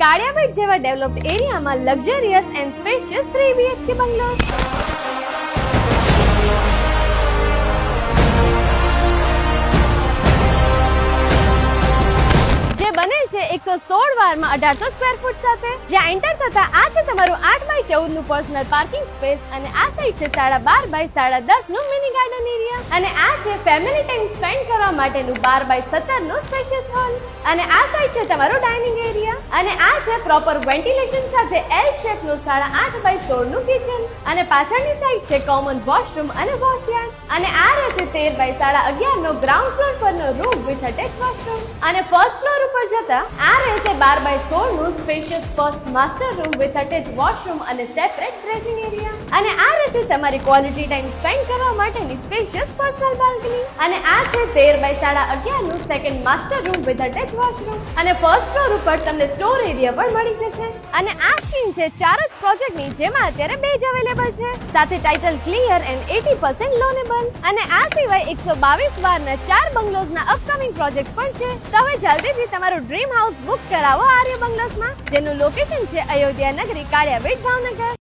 કાળિયાબેટ જેવા ડેવલપ્ડ એરિયામાં luxurious and spacious 3 BHK bungalows. જે બનેલ છે 116 વારમાં 1800 સ્ક્વેર ફૂટ સાથે. જ્યાં એન્ટર થતા આ છે તમારું 8x14 નું પર્સનલ પાર્કિંગ સ્પેસ અને આ સાઈડ છે 12x10 નું મિની ગાર્ડન એરિયા અને આ છે ફેમિલી ટાઈમ સ્પેન્ડ કરવા માટેનું 12x17 નું સ્પેશિયસ હોલ અને આ સાઈડ છે તમારું ડાઇનિંગ એરિયા અને આ છે પ્રોપર વેન્ટિલેશન સાથે L શેપ નું 8x16 નું કિચન અને પાછળની સાઈડ છે કોમન વોશરૂમ અને વોશયાર્ડ અને આ રહેશે 13x11 નો ગ્રાઉન્ડ ફ્લોર પરનો રૂમ વિથ અટેચ વોશરૂમ અને ફર્સ્ટ ફ્લોર ઉપર જતા આ રહેશે 12x16 નું spacious first master room with attach washroom અને સેપરેટ ડ્રેસિંગ એરિયા અને આ રહેશે તમારી ક્વોલિટી ટાઈમ સ્પેન્ડ કરવા માટેની સ્પેશિયસ પર્સનલ બાલ્કની અને આ છે 13x11 નું second master room with attach washroom અને ફર્સ્ટ ફ્લોર ઉપર તમને સ્ટોર એરિયા પણ મળી જશે અને આ સ્કીમ છે 4 જ પ્રોજેક્ટની જેમાં અત્યારે 2 જ અવેલેબલ છે સાથે ટાઇટલ ક્લિયર એન્ડ 80% લોનેબલ અને આ સિવાય 122 વારના 4 બંગલોઝના અપકમિંગ પ્રોજેક્ટ્સ પણ છે તો હવે જલ્દીથી તમારું ડ્રીમ હાઉસ બુક કરાવો આર્ય બંગલોઝમાં જેનું લોકેશન છે અયોધ્યા નગરી કાળિયાબેટ ભાવનગર.